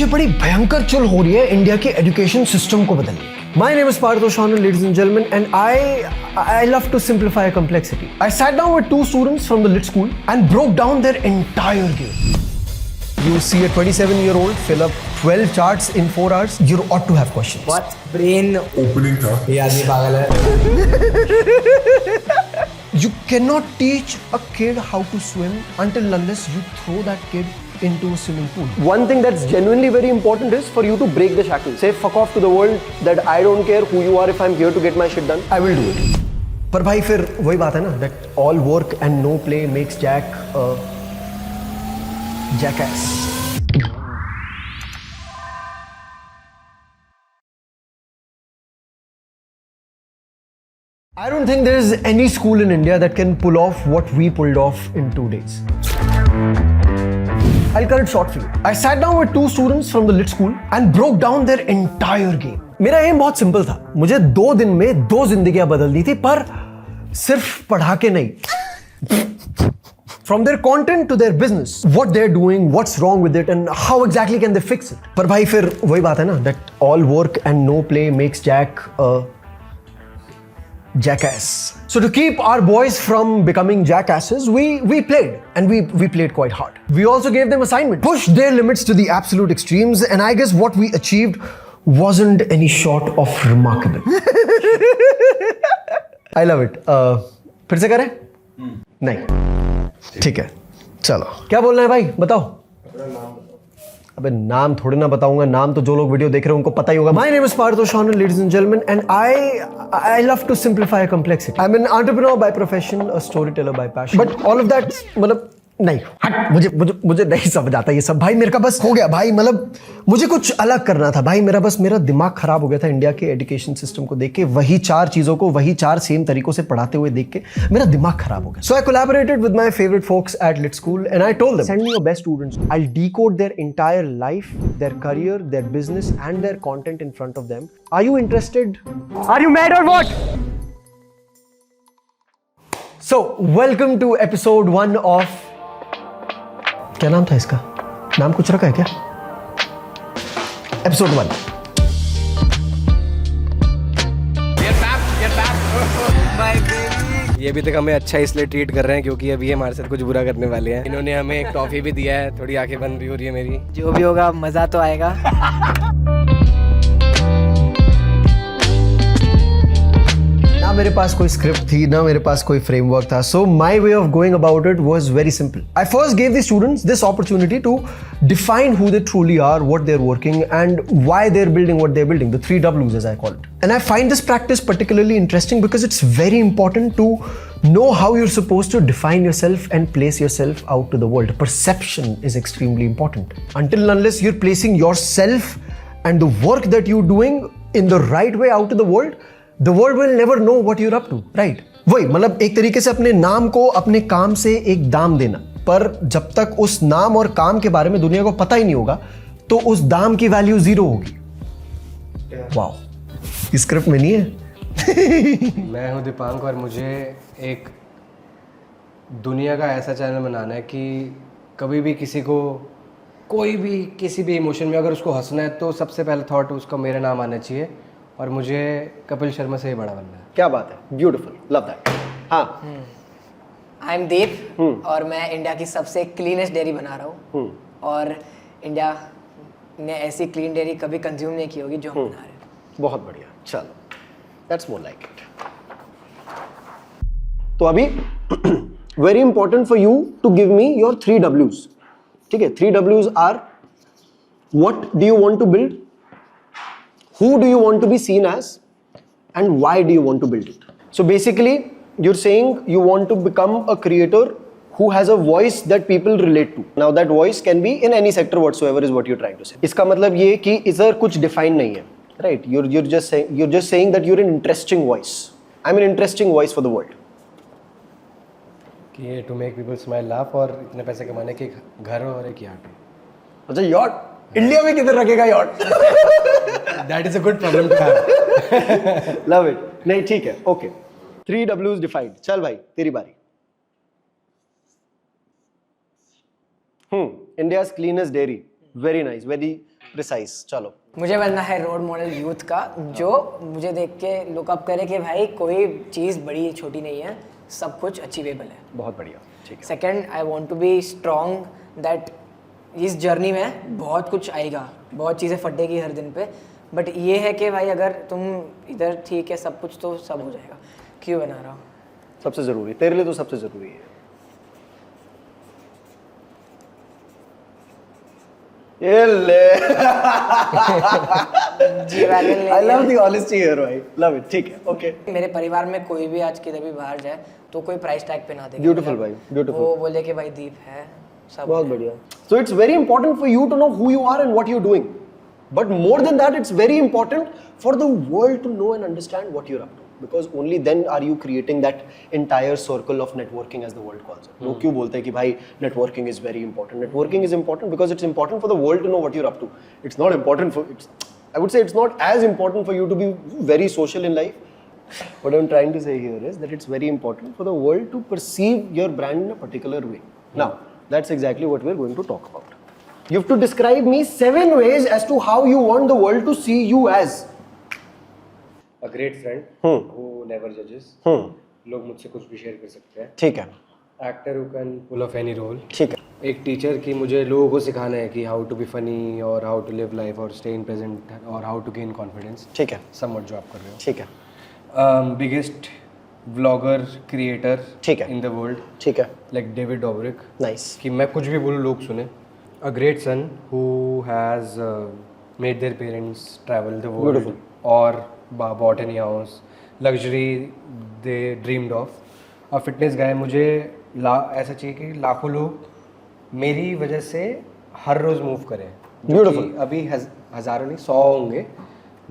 मुझे बड़ी भयंकर चुल हो रही है इंडिया के एजुकेशन सिस्टम को बदलने की। My name is Partho Shawna, ladies and gentlemen, and I love to simplify complexity. I sat down with two students from the lit school and broke down their entire game. You see a 27-year-old fill up 12 charts in 4 hours. You ought to have questions. What brain opening था ये आदमी पागल है. You cannot teach a kid how to swim until unless you throw that kid into a swimming pool. One thing that's genuinely very important is for you to break the shackles. Say fuck off to the world that I don't care who you are if I'm here to get my shit done. I will do it. पर भाई फिर वही बात है ना that all work and no play makes Jack a jackass. I don't think there is any school in India that can pull off what we pulled off in 2 days. I'll cut it short for you. I sat down with two students from the lit school and broke down their entire game. मेरा M बहुत simple था. मुझे 2 दिन में 2 जिंदगियां बदल दी थी, पर सिर्फ पढ़ा के नहीं. From their content to their business, what they're doing, what's wrong with it, and how exactly can they fix it. पर भाई फिर वही बात है ना that all work and no play makes Jack a jackass. So to keep our boys from becoming jackasses, we played, and we played quite hard. We also gave them assignment, pushed their limits to the absolute extremes, and I guess what we achieved wasn't any short of remarkable. I love it. फिर से करें? नहीं. ठीक है. चलो. क्या बोलना है भाई? बताओ. अबे नाम थोड़ी ना बताऊंगा. नाम तो जो लोग वीडियो देख रहे हैं उनको पता ही होगा. My name is Partho Shawna, ladies and gentlemen, and I love to simplify complexity. I'm an entrepreneur by profession, a storyteller by passion. But all of that, मतलब नहीं, हट. मुझे नहीं समझ आता ये सब. भाई मेरे का बस हो गया भाई. मतलब मुझे कुछ अलग करना था भाई. मेरा दिमाग खराब हो गया था इंडिया के एजुकेशन सिस्टम को देख के. वही 4 चीजों को वही 4 सेम तरीकों से पढ़ाते हुए देख के मेरा दिमाग खराब हो गया. So I collaborated with my favorite folks at lit school and I told them, send me your best students. I'll decode their entire life, their career, their business and their content in front of them. Are you interested? Are you mad or what? So welcome to episode 1 of, क्या नाम था इसका? नाम कुछ रखा है क्या? Episode 1. ये अभी तक हमें अच्छा इसलिए ट्रीट कर रहे हैं क्योंकि अभी ये हमारे साथ कुछ बुरा करने वाले हैं. इन्होंने हमें एक टॉफी भी दिया है. थोड़ी आंखें बंद भी हो रही है मेरी. जो भी होगा मजा तो आएगा. ना मेरे पास कोई स्क्रिप्ट थी, ना मेरे पास कोई फ्रेमवर्क था. So my way of going about it was very simple. I first gave the students this opportunity to define who they truly are, what they're working, and why they're building what they're building. The 3 W's as I call it. And I find this practice particularly interesting because it's very important to know how you're supposed to define yourself and place yourself out to the world. Perception is extremely important. Until and unless you're placing yourself and the work that you're doing in the right way out to the world will never know what you're up to, right? वही मतलब एक तरीके से अपने नाम को अपने काम से एक दाम देना. पर जब तक उस नाम और काम के बारे में दुनिया को पता ही नहीं होगा तो उस दाम की वैल्यू 0 होगी. वाओ, स्क्रिप्ट में नहीं है. मैं हूँ दीपांक और मुझे एक दुनिया का ऐसा चैनल बनाना है कि कभी भी किसी को कोई भी किसी भी इमोशन में अगर उसको हंसना है तो सबसे पहला थॉट उसका मेरा नाम आना चाहिए. और मुझे कपिल शर्मा से ही बड़ा बनना है. क्या बात है, ब्यूटीफुल, लव दैट. हाँ. आई एम देव और मैं इंडिया की सबसे क्लीनेस्ट डेयरी बना रहा हूँ. और इंडिया ने ऐसी क्लीन डेयरी कभी कंज्यूम नहीं की होगी जो हम बना रहे हैं. बहुत बढ़िया. चलो, दैट्स मोर लाइक इट. तो अभी very important for you to give me your 3 W's. ठीक है. 3 W's are what do you want to build, who do you want to be seen as, and why do you want to build it. So basically you're saying you want to become a creator who has a voice that people relate to. Now that voice can be in any sector whatsoever is what you're trying to say. इसका मतलब ये कि इधर कुछ define नहीं है, right? You're just saying that you're an interesting voice. I'm an interesting voice for the world. कि ये to make people smile, laugh और इतने पैसे कमाने के घर और एक यार्ड. अच्छा, yacht इंडिया में किधर रखेगा yacht? That is a good problem to have. Love it. नहीं, ठीक है. Okay. 3 W's defined. चल भाई, तेरी बारी. India's cleanest dairy. Very nice. Precise, चलो। मुझे बनना है रोल मॉडल यूथ का, जो मुझे देख के लुक अप करे कि भाई कोई चीज़ बड़ी छोटी नहीं है, सब कुछ अचीवेबल है। बहुत बढ़िया, ठीक है। Second, I want to be strong that इस जर्नी में बहुत कुछ आएगा, बहुत चीज़ें फटेगी हर दिन पे, बट ये है कि भाई अगर तुम इधर ठीक है सब कुछ तो सब हो जाएगा। क्यों बना रहा हूँ? सबसे ज़रूरी तेरे लिए तो सबसे ज़रूरी है ये ले। G wagon I love the honesty here, भाई, love it, ठीक है, okay। मेरे परिवार में कोई भी आज किधर भी बाहर जाए तो कोई प्राइस टैग पे ना दे। Beautiful भाई, beautiful। वो बोले कि भाई दीप है, सब बहुत बढ़िया। So it's very important for you to know who you are and what you're doing. But more than that, it's very important for the world to know and understand what you're up to. Because only then are you creating that entire circle of networking, as the world calls it. लोग क्यों बोलते हैं कि भाई networking is very important. Networking is important because it's important for the world to know what you're up to. It's not important for, I would say it's not as important for you to be very social in life. What I'm trying to say here is that it's very important for the world to perceive your brand in a particular way. Now, that's exactly what we're going to talk about. You have to describe me 7 ways as to how you want the world to see you as. A great friend who never judges. लोग मुझसे कुछ भी share कर सकते हैं। ठीक है। Actor who can pull off any role. ठीक है। एक टीचर की मुझे लोगों को सिखाना है कि हाउ टू बी फनी और हाउ टू लिव लाइफ और स्टे इन प्रेजेंट और हाउ टू गेन कॉन्फिडेंस। ठीक है। समवट जो आप कर रहे हो। ठीक है। बिगेस्ट व्लॉगर क्रिएटर ठीक है इन द वर्ल्ड। ठीक है। Like David Dobrik. नाइस। कि मैं कुछ भी बोलूँ लोग सुने। A great son who has made their parents travel the world और bought any house, luxury they dreamed of. A fitness guy मुझे ऐसा चाहिए कि लाखों लोग मेरी वजह से हर रोज़ मूव करें। Beautiful. अभी हज़ारों नहीं 100 होंगे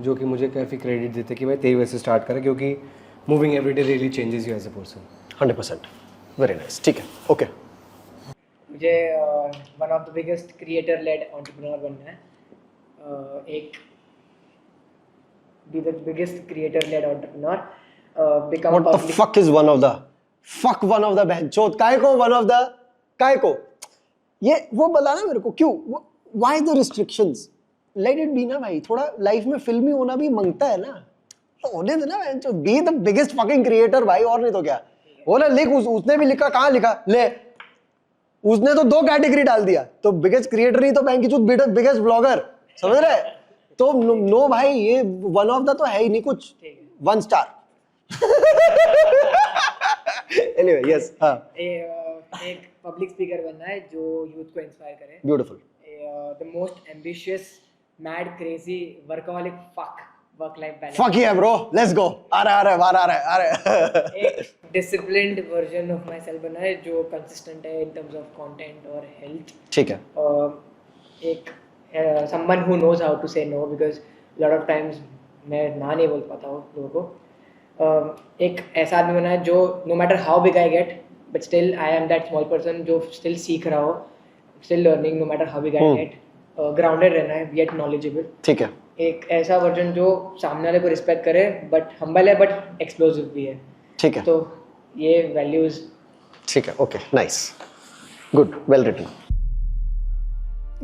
जो कि मुझे काफ़ी क्रेडिट देते कि मैं तेरी वजह से स्टार्ट करें, क्योंकि moving every day really changes you as a person. 100%। Very nice. ठीक है, ओके। मुझे one of the biggest creator led entrepreneur बनना है। एक be the biggest creator led entrepreneur, become What the fuck is one of the बहनचोद काय को ये वो बताना मेरे को क्यों, why the restrictions? Let it be ना भाई, थोड़ा लाइफ में फिल्मी होना भी मांगता है ना, तो होने देना बहनचोद। be the biggest fucking creator भाई, और नहीं तो क्या। वो ना लिख, उसने भी लिखा, कहाँ लिखा ले, उसने तो 2 कैटेगरी डाल दिया, तो बिगेस्ट क्रिएटर नहीं तो बैंक की चूत बिगेस्ट ब्लॉगर, समझ रहे? तो नो भाई, ये वन ऑफ द तो है ही नहीं कुछ, 1 स्टार। Anyway yes. हाँ, एक पब्लिक स्पीकर बनना है जो यूथ को इंस्पायर करे। Beautiful. The most ambitious mad crazy workaholic work life balance. Fuck या ब्रो, लेट्स गो। आ रहा है। एक disciplined version of my self बनना है जो कंसिस्टेंट है इन टर्म्स ऑफ कंटेंट और हेल्थ। ठीक है। एक someone who knows how to say no, because lot of times मैं ना नहीं बोल पाता हूँ लोगों को। एक ऐसा आदमी बना है जो no matter how big I get but still I am that small person जो still सीख रहा हो, still learning no matter how big I get, grounded रहना है yet knowledgeable। ठीक है। एक ऐसा वर्जन जो सामने वाले को रिस्पेक्ट करे बट हम्बल है बट एक्सप्लोसिव भी है। ठीक है। तो ये वैल्यूज। ठीक है, okay, nice, good, well written.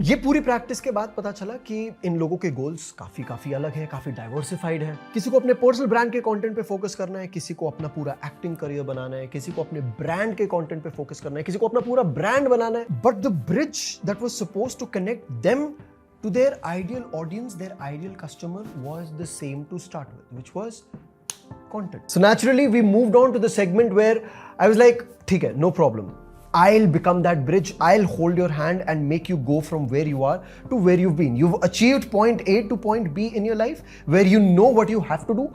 ये पूरी प्रैक्टिस के बाद पता चला कि इन लोगों के गोल्स काफी अलग हैं, काफी डाइवर्सिफाइड है। किसी को अपने पर्सनल ब्रांड के कंटेंट पे फोकस करना है, किसी को अपना पूरा एक्टिंग करियर बनाना है, किसी को अपने ब्रांड के कंटेंट पे फोकस करना है, किसी को अपना पूरा ब्रांड बनाना है। But the bridge that was supposed to connect them to their ideal audience, their ideal customer was the same to start with, which was content. So naturally we moved on to the segment where I was like, ठीक है, no problem. I'll become that bridge. I'll hold your hand and make you go from where you are to where you've been. You've achieved point A to point B in your life, where you know what you have to do,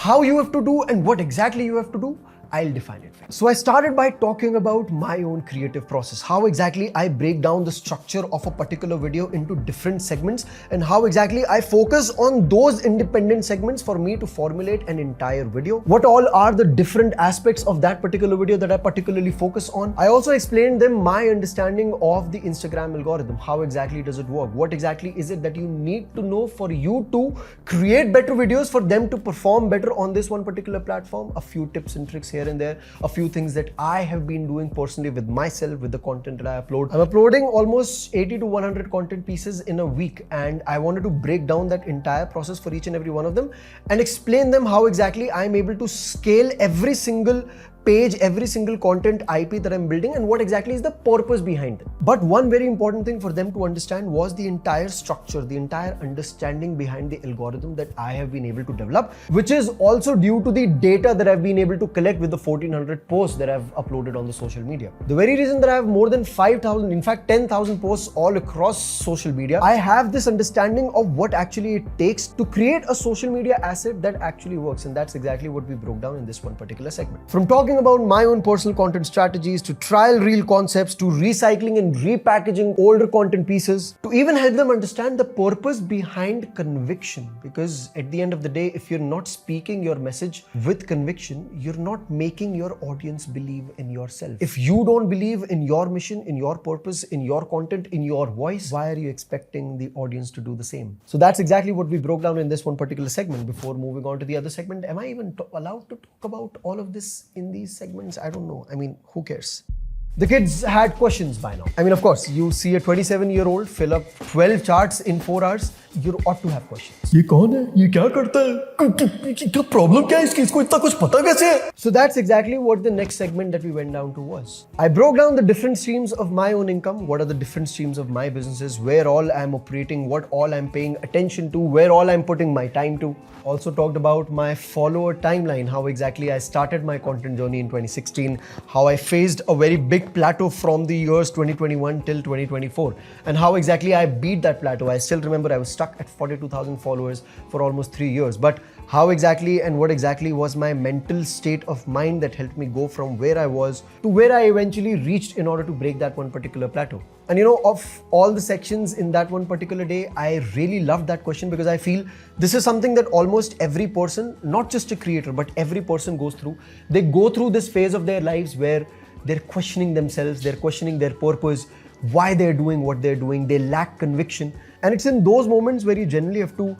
how you have to do, and what exactly you have to do. I'll define it for you. So I started by talking about my own creative process, how exactly I break down the structure of a particular video into different segments, and how exactly I focus on those independent segments for me to formulate an entire video. What all are the different aspects of that particular video that I particularly focus on. I also explained them my understanding of the Instagram algorithm. How exactly does it work? What exactly is it that you need to know for you to create better videos, for them to perform better on this one particular platform? A few tips and tricks here here and there a few things that I have been doing personally with myself, with the content that I upload. I'm uploading almost 80 to 100 content pieces in a week, and I wanted to break down that entire process for each and every one of them and explain them how exactly I'm able to scale every single page, every single content IP that I'm building, and what exactly is the purpose behind it. But one very important thing for them to understand was the entire structure, the entire understanding behind the algorithm that I have been able to develop, which is also due to the data that I've been able to collect with the 1400 posts that I've uploaded on the social media. The very reason that I have more than 5,000, in fact 10,000 posts all across social media, I have this understanding of what actually it takes to create a social media asset that actually works, and that's exactly what we broke down in this one particular segment. From talking about my own personal content strategies, to trial reel concepts, to recycling and repackaging older content pieces, to even help them understand the purpose behind conviction. Because at the end of the day, if you're not speaking your message with conviction, you're not making your audience believe in yourself. If you don't believe in your mission, in your purpose, in your content, in your voice, why are you expecting the audience to do the same? So that's exactly what we broke down in this one particular segment. Before moving on to the other segment, am I even allowed to talk about all of this in these segments? I don't know. I mean, who cares? The kids had questions by now. I mean, of course, you see a 27-year-old fill up 12 charts in 4 hours, you ought to have questions. ये कौन है? ये क्या करता है? क्या problem क्या है इसकी? इसको इतना कुछ पता कैसे है? So that's exactly what the next segment that we went down to was. I broke down the different streams of my own income, what are the different streams of my businesses, where all I'm operating, what all I'm paying attention to, where all I'm putting my time to. Also talked about my follower timeline, how exactly I started my content journey in 2016, how I faced a very big plateau from the years 2021 till 2024, and how exactly I beat that plateau. I still remember I was stuck at 42,000 followers for almost 3 years, but how exactly and what exactly was my mental state of mind that helped me go from where I was to where I eventually reached in order to break that one particular plateau. And you know, of all the sections in that one particular day, I really loved that question because I feel this is something that almost every person, not just a creator, but every person goes through. They go through this phase of their lives where they're questioning themselves, they're questioning their purpose, why they're doing what they're doing, they lack conviction. And it's in those moments where you generally have to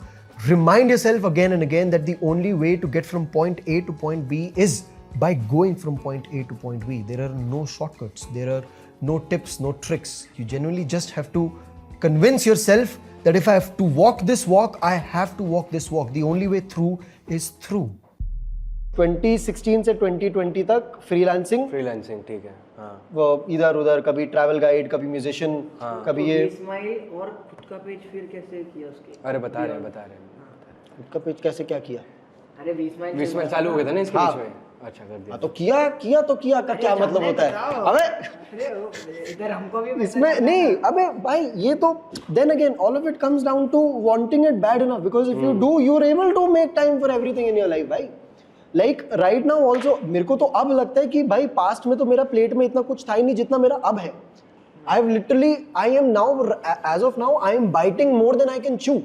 remind yourself again and again that the only way to get from point A to point B is by going from point A to point B. There are no shortcuts, there are no tips, no tricks. You genuinely just have to convince yourself that if I have to walk this walk, I have to walk this walk. The only way through is through. 2016 से 2020 तक freelancing ठीक है. हाँ. वो इधर उधर, कभी travel guide, कभी म्यूजिशियन, कभी ये इस्माइल और खुद का पेज फिर कैसे किया उसके? अरे बता रहे हैं. खुद का पेज कैसे क्या किया? अरे इस्माइल 20 में चालू हो गया था ना इसके बीच में. अच्छा कर दिया. तो किया का क्या मतलब होता है? अबे इधर हमको भी इसमें नहीं, अबे भाई ये तो then again all of it comes down to wanting it bad enough, because if you do, you're able to make time for everything in your life, भाई. Like right now also मेरे को तो अब लगता है कि भाई पास्ट में तो मेरा प्लेट में इतना कुछ था ही नहीं जितना मेरा अब है. I am now, as of now, I am biting more than I can chew.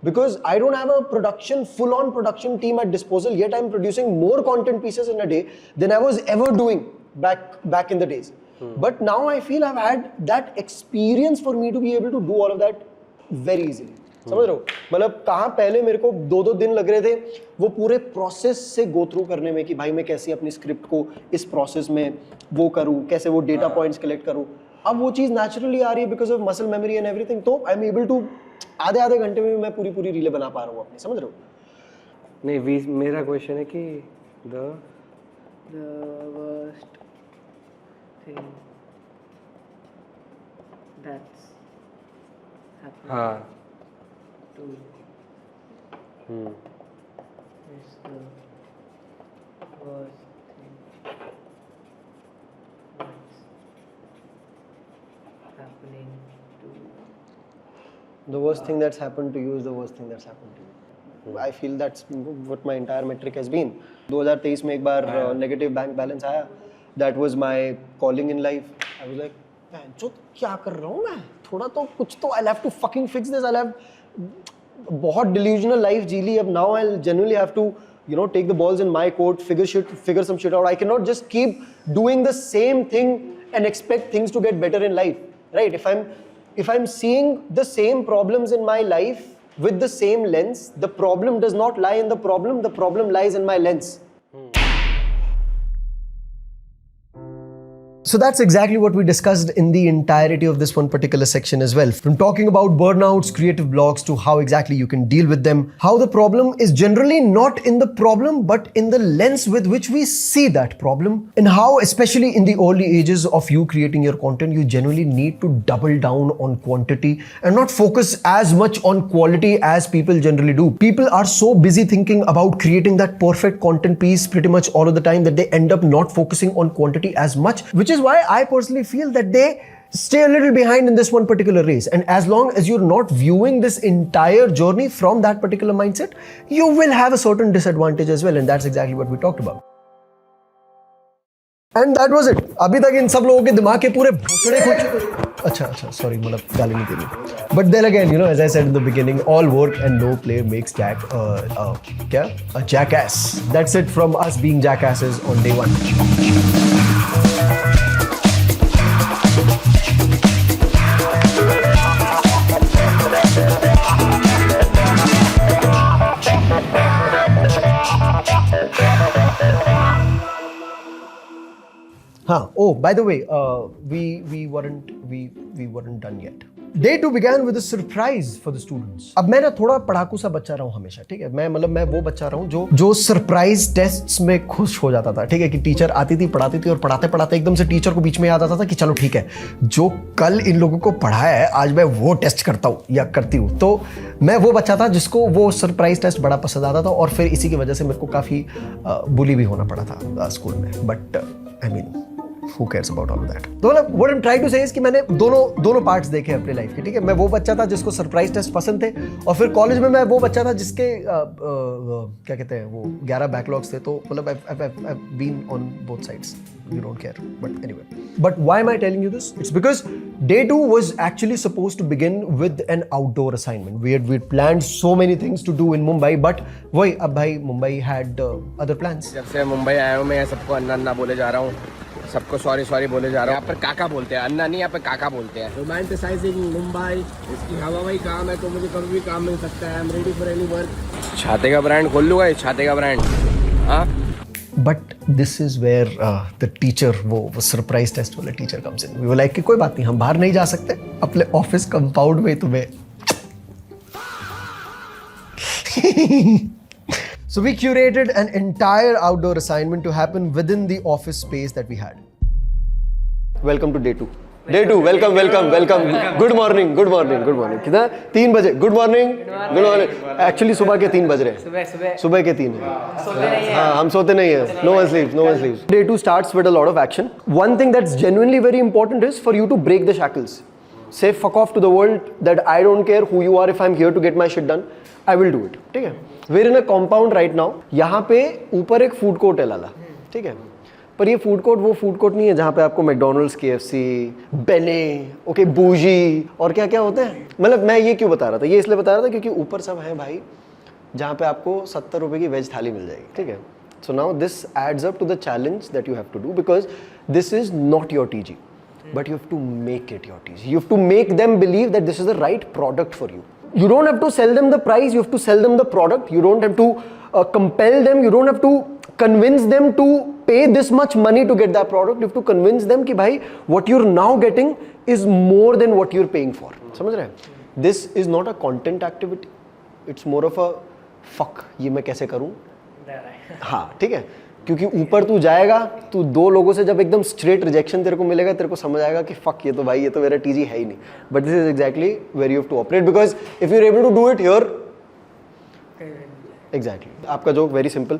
Because I don't have a full-on production team at disposal, yet I'm producing more content pieces in a day than I was ever doing back in the days. But now I feel I've had that experience for me to be able to do all of that very easily. समझ रहे हो? मतलब कहाँ पहले मेरे को 2-2 दिन लग रहे थे वो पूरे प्रोसेस से गो थ्रू करने में कि भाई मैं कैसे अपनी स्क्रिप्ट को इस प्रोसेस में वो करूँ, कैसे वो डेटा पॉइंट्स कलेक्ट करूँ. अब वो चीज़ नेचुरली आ रही है because of muscle memory and everything. तो आई एम एबल टू आधे घंटे में मैं पूरी रीलें बना पा रहा हूँ अपनी. समझ रहे हो? नहीं, मेरा क्वेश्चन है कि the worst thing that's happened हाँ. to you is the worst thing that's happening to you. The worst thing that's happened to you is the worst thing that's happened to you. I feel that's what my entire metric has been. 2023 में एक बार negative bank balance आया. That was my calling in life. I was like, man, जो क्या कर रहा हूँ मैं? थोड़ा तो कुछ तो I'll have to fucking fix this. I'll have बहुत delusional life जी ली. अब now I'll genuinely have to, you know, take the balls in my court, figure some shit out. I cannot just keep doing the same thing and expect things to get better in life, right? If I'm seeing the same problems in my life with the same lens, the problem does not lie in the problem lies in my lens. So that's exactly what we discussed in the entirety of this one particular section as well. From talking about burnouts, creative blocks, to how exactly you can deal with them, how the problem is generally not in the problem but in the lens with which we see that problem, and how especially in the early ages of you creating your content, you generally need to double down on quantity and not focus as much on quality as people generally do. People are so busy thinking about creating that perfect content piece pretty much all of the time that they end up not focusing on quantity as much, which is why I personally feel that they stay a little behind in this one particular race. And as long as you're not viewing this entire journey from that particular mindset, you will have a certain disadvantage as well, and that's exactly what we talked about. And that was it. अभी तक इन सब लोगों के दिमाग के पूरे भोसड़े खुद अच्छा सॉरी मतलब गाली नहीं देनी. But then again, you know, as I said in the beginning, all work and no play makes Jack a jackass. That's it from us being jackasses on day one. Oh, by the way, we weren't done yet. Day 2 began with a surprise for the students. अब मैं ना थोड़ा पढ़ाकू सा बच्चा रहा हूँ हमेशा, ठीक है. मैं वो बच्चा रहा हूँ जो सरप्राइज टेस्ट्स में खुश हो जाता था, ठीक है, कि टीचर आती थी, पढ़ाती थी और पढ़ाते पढ़ाते एकदम से टीचर को बीच में याद आता था कि चलो ठीक है, जो कल इन लोगों को पढ़ाया है आज मैं वो टेस्ट करता हूँ या करती हूँ. तो मैं वो बच्चा था जिसको वो सरप्राइज टेस्ट बड़ा पसंद आता था, और फिर इसी की वजह से मेरे को काफ़ी बुली भी होना पड़ा था स्कूल में. But I mean who cares about all of that? तो मतलब what I'm trying to say is कि मैंने दोनों पार्ट्स देखे अपने लाइफ के, ठीक है. मैं वो बच्चा था जिसको सरप्राइज टेस्ट पसंद थे, और फिर कॉलेज में मैं वो बच्चा था जिसके क्या कहते हैं वो 11 बैकलॉग्स थे. तो मतलब I've been on both sides. You don't care, but anyway. But why am I telling you this? It's because day 2 was actually supposed to begin with an outdoor assignment. We had planned so many things to do in Mumbai, but वही अब भाई Mumbai had other plans. जब से मुंबई आया हूँ मैं सबको अन्ना बोले जा रहा हूँ, सबको सॉरी बोले जा रहा हूँ. यहाँ पर काका बोलते हैं, अन्ना नहीं, यहाँ पर काका बोलते हैं. रोमांटिसाइजिंग मुंबई, इसकी हवा वही काम है, तो मुझे कभी भी काम मिल सकता है. I am ready for any work. छाते का ब्रांड खोल लूँगा, छाते का ब्रांड. हाँ. But this is where the teacher, वो सरप्राइज टेस्ट वाला teacher comes in. We were like कि कोई बात नहीं, हम बाहर नहीं जा सकते, अपने ऑफिस कंपाउंड में तुम्हें. So we curated an entire outdoor assignment to happen within the office space that we had. Welcome to day 2. Day 2, welcome. Good morning. कितना? 3 बजे. Good morning. Actually सुबह के 3 बज रहे हैं. सुबह के 3 हैं. हाँ, हम सोते नहीं हैं. No one sleeps. Day 2 starts with a lot of action. One thing that's genuinely very important is for you to break the shackles. Say fuck off to the world that I don't care who you are, if I'm here to get my shit done, I will do it. ठीक है. We're in a compound right now. यहाँ पे ऊपर एक food court है लाला, ठीक है. पर ये फूड कोर्ट वो फूड कोर्ट नहीं है जहाँ पे आपको मैकडोनल्ड्स, KFC, बेने, ओके, बूजी और क्या क्या होते हैं. मतलब मैं ये क्यों बता रहा था, ये इसलिए बता रहा था क्योंकि ऊपर सब है भाई जहाँ पे आपको 70 रुपए की वेज थाली मिल जाएगी, ठीक है. So now this adds up to the challenge that you have to do, because this is not your TG, but you have to make it your TG. You have to make them believe that this is the right product for you. You don't have to sell them the price, you have to sell them the product. You don't have to compel them, you don't have to convince them to pay this much money to get that product. You have to convince them कि भाई what you're now getting is more than what you're paying for. समझ रहे हैं? This is not a content activity. It's more of a fuck, ये मैं कैसे करूँ? हाँ, ठीक है. क्योंकि ऊपर तू जाएगा, तू 2 लोगों से जब एकदम स्ट्रेट रिजेक्शन तेरे को मिलेगा, तेरे को समझ आएगा कि फक ये तो भाई ये तो मेरा TG है ही नहीं. But this is exactly where you have to operate, because if you are able to do it here. Exactly. आपका जोक वेरी सिंपल.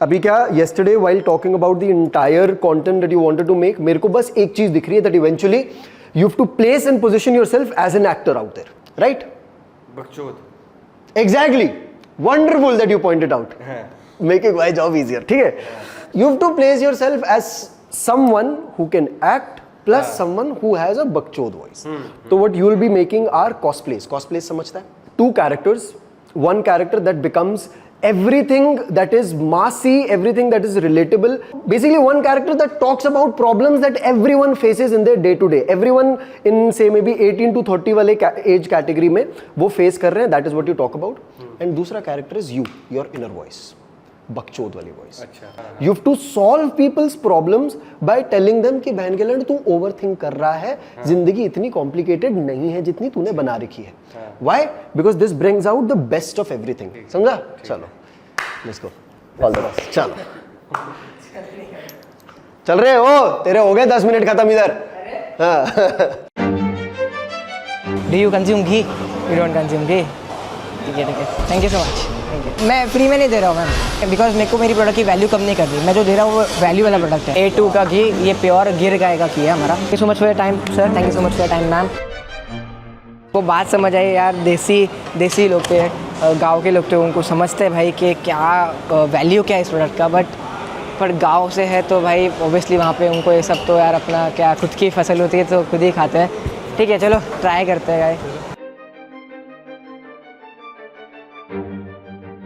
अभी क्या, yesterday while talking about the entire content that you wanted to make, मेरे को बस एक चीज दिख रही है, that eventually you have to place and position yourself as an actor out there, right? बकचोद. Exactly. Wonderful that you pointed out. Making my job easier. ठीक है. You have to place yourself as someone who can act plus someone who has a bakchod voice. So what you will be making are cosplays. Cosplays समझता है? 2 characters. One character that becomes everything that is massy, everything that is relatable. Basically one character that talks about problems that everyone faces in their day to day. Everyone in say maybe 18 to 30 वाले age category में वो face कर रहे हैं. That is what you talk about. And दूसरा character is you, your inner voice. बकचोद वाली voice. अच्छा. You have to solve people's problems by telling them कि बहन के लड़ तू overthink कर रहा है, जिंदगी इतनी complicated नहीं है जितनी तूने बना रखी है. Why? Because this brings out the best of everything. समझा? चलो, let's go. All the best. चलो. चल रहे हो? तेरे हो गए 10 मिनट खत्म इधर. हाँ. Do you consume ghee? You don't consume ghee? ठीक है, thank you so much. Thank you. मैं फ्री में नहीं दे रहा हूँ मैम, बिकॉज मेरे को मेरी प्रोडक्ट की वैल्यू कम नहीं कर रही. मैं जो दे रहा हूँ वो वैल्यू वाला प्रोडक्ट है. A2 का घी, ये प्योर गिर गाय का घी है हमारा. Thank you so much for your time sir. Thank you so much for your time ma'am. वो बात समझ आई यार. देसी लोग थे, गांव के लोग थे, उनको समझते हैं भाई कि क्या वैल्यू क्या है इस प्रोडक्ट का. पर गांव से है तो भाई ऑब्वियसली वहाँ पे उनको ये सब तो यार अपना क्या खुद की फसल होती है तो खुद ही खाते हैं. ठीक है, चलो ट्राई करते हैं गाइस.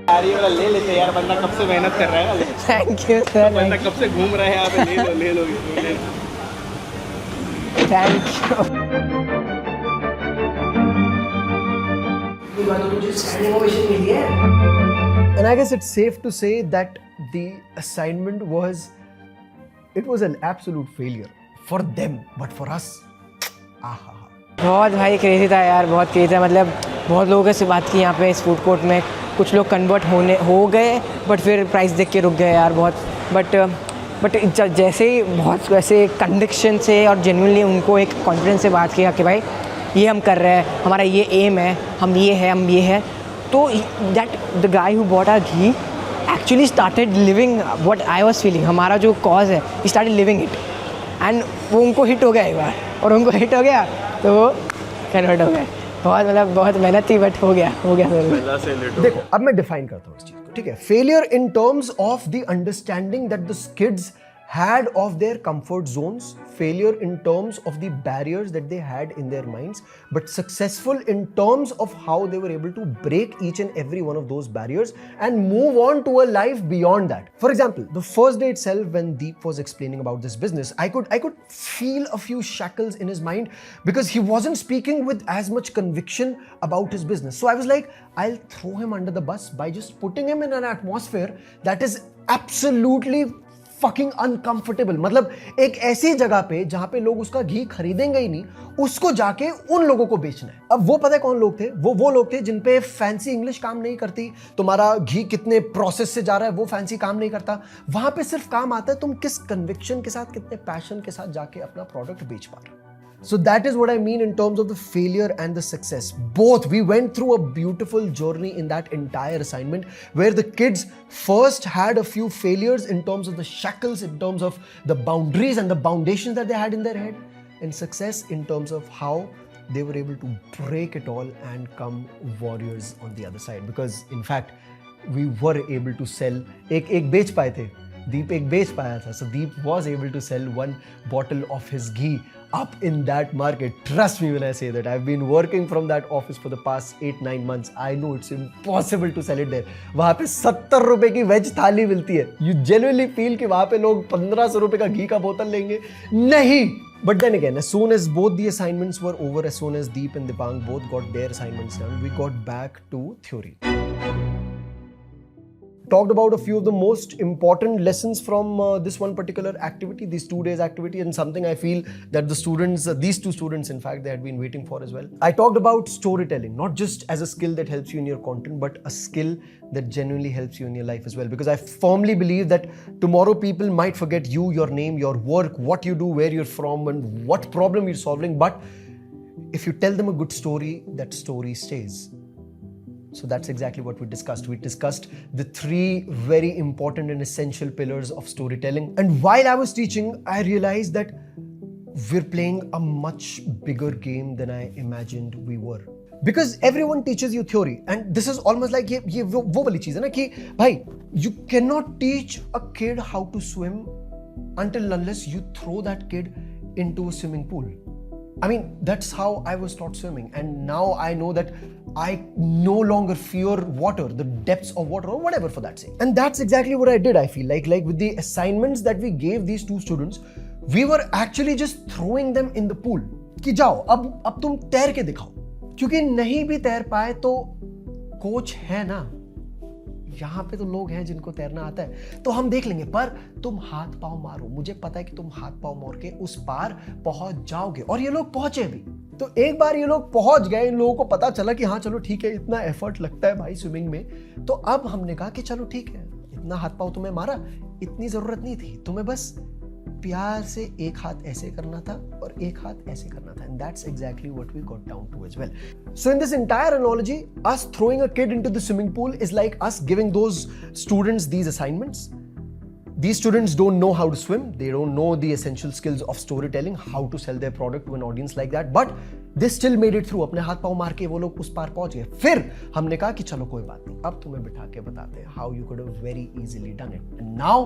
यार ये वाला ले लेते यार, बंदा कब से मेहनत कर रहा है. Thank you sir. बंदा कब से घूम रहा है यहाँ पे. ले लो. Thank you. And I guess it's safe to say that the assignment was an absolute failure for them, but for us, बहुत भाई क्रेजी था यार, बहुत क्रेजी था. मतलब बहुत लोगों से बात की यहाँ पे इस फूड कोर्ट में. कुछ लोग कन्वर्ट हो गए बट फिर प्राइस देख के रुक गए यार बहुत. बट जैसे ही बहुत वैसे कन्विक्शन से और जेन्युइनली उनको एक कॉन्फिडेंस से बात किया कि भाई ये हम कर रहे हैं, हमारा ये एम है, हम ये है, तो that the guy who bought our ghee actually started living what I was feeling. हमारा जो कॉज है he started living it. And वो उनको हिट हो गया एक बार, और उनको हिट हो गया तो वो कन्वर्ट हो गए. बहुत मतलब बहुत मेहनत थी बट हो गया. देखो अब मैं डिफाइन करता हूँ इस चीज को. ठीक है, failure in terms of the understanding that the kids had of their comfort zones, failure in terms of the barriers that they had in their minds, but successful in terms of how they were able to break each and every one of those barriers and move on to a life beyond that. For example, the first day itself when Deep was explaining about this business, I could feel a few shackles in his mind because he wasn't speaking with as much conviction about his business. So I was like, I'll throw him under the bus by just putting him in an atmosphere that is absolutely fucking uncomfortable. मतलब एक ऐसी जगह पे जहां पे लोग उसका घी खरीदेंगे ही नहीं, उसको जाके उन लोगों को बेचना है. अब वो पता है कौन लोग थे? वो लोग थे जिन पे फैंसी इंग्लिश काम नहीं करती, तुम्हारा घी कितने प्रोसेस से जा रहा है वो फैंसी काम नहीं करता. वहां पे सिर्फ काम आता है तुम किस कन्विक्शन के साथ, कितने पैशन के साथ जाके अपना प्रोडक्ट बेच पा रहे हो. So that is what I mean in terms of the failure and the success. Both, we went through a beautiful journey in that entire assignment where the kids first had a few failures in terms of the shackles, in terms of the boundaries and the foundations that they had in their head, and success in terms of how they were able to break it all and come warriors on the other side. Because in fact, we were able to sell, एक बेच पाए थे. Deep एक बेच पाया था. So Deep was able to sell one bottle of his ghee up in that market. Trust me when I say that. I've been working from that office for the past 8-9 months. I know it's impossible to sell it there. वहाँ पे 70 रुपए की veg थाली मिलती है. You genuinely feel कि वहाँ पे लोग 1500 रुपए का घी का बोतल लेंगे? नहीं! But then again, as soon as both the assignments were over, as soon as Deep and Dipang both got their assignments done, we got back to theory. Talked about a few of the most important lessons from this one particular activity, these 2 days activity, and something I feel that the students, these two students in fact, they had been waiting for as well. I talked about storytelling, not just as a skill that helps you in your content, but a skill that genuinely helps you in your life as well. Because I firmly believe that tomorrow people might forget you, your name, your work, what you do, where you're from, and what problem you're solving. But if you tell them a good story, that story stays. So that's exactly what we discussed. We discussed the 3 very important and essential pillars of storytelling. And while I was teaching, I realized that we're playing a much bigger game than I imagined we were. Because everyone teaches you theory, and this is almost like ये वो वाली चीज़ है ना कि भाई, you cannot teach a kid how to swim until unless you throw that kid into a swimming pool. I mean, that's how I was taught swimming, and now I know that I no longer fear water, the depths of water, or whatever for that sake. And that's exactly what I did. I feel like with the assignments that we gave these 2 students, we were actually just throwing them in the pool. कि जाओ अब तुम तैर के दिखाओ. क्योंकि नहीं भी तैर पाए तो कोच है ना. यहाँ पे तो लोग हैं जिनको तैरना आता है, तो हम देख लेंगे, पर तुम हाथ पांव मारो, मुझे पता है कि तुम हाथ पांव मार के उस पार पहुंच जाओगे। और ये लोग पहुंचे भी। तो एक बार ये लोग पहुंच गए, इन लोगों को पता चला कि हाँ चलो ठीक है, इतना एफर्ट लगता है भाई स्विमिंग में, तो अब हमने कहा कि चलो ठीक है, इतना हाथ पांव तुम्हें मारा, इतनी जरूरत नहीं थी, तुम्हें बस प्यार से एक हाथ ऐसे करना था और एक हाथ ऐसे करना था, and that's exactly what we got down to as well. So in this entire analogy, us throwing a kid into the swimming pool is like us giving those students these assignments. These students don't know how to swim, they don't know the essential skills of storytelling, how to sell their product to an audience like that, but they still made it through. अपने हाथ पांव मार के वो लोग उस पार पहुंच गए। फिर हमने कहा कि चलो कोई बात नहीं, अब तुम्हें बिठा के बताते हैं how you could have very easily done it. And now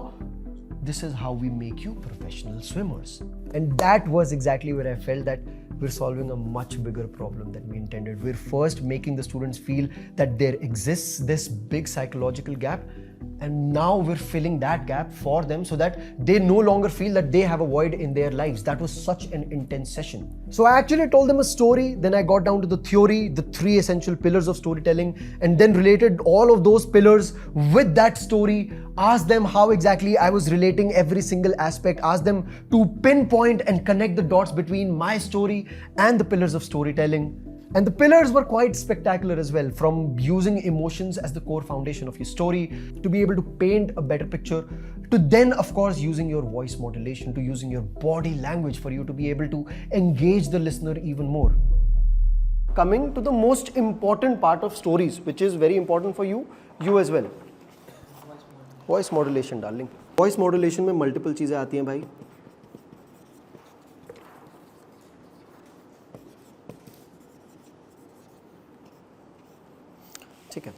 this is how we make you professional swimmers. And that was exactly where I felt that we're solving a much bigger problem than we intended. We're first making the students feel that there exists this big psychological gap, and now we're filling that gap for them so that they no longer feel that they have a void in their lives. That was such an intense session. So I actually told them a story, then I got down to the theory, the 3 essential pillars of storytelling, and then related all of those pillars with that story, asked them how exactly I was relating every single aspect, asked them to pinpoint and connect the dots between my story and the pillars of storytelling. And the pillars were quite spectacular as well, from using emotions as the core foundation of your story, to be able to paint a better picture, to then of course using your voice modulation, to using your body language for you to be able to engage the listener even more. Coming to the most important part of stories, which is very important for you as well. Voice modulation, darling. Voice modulation में multiple चीजें आती हैं भाई. ठीक है,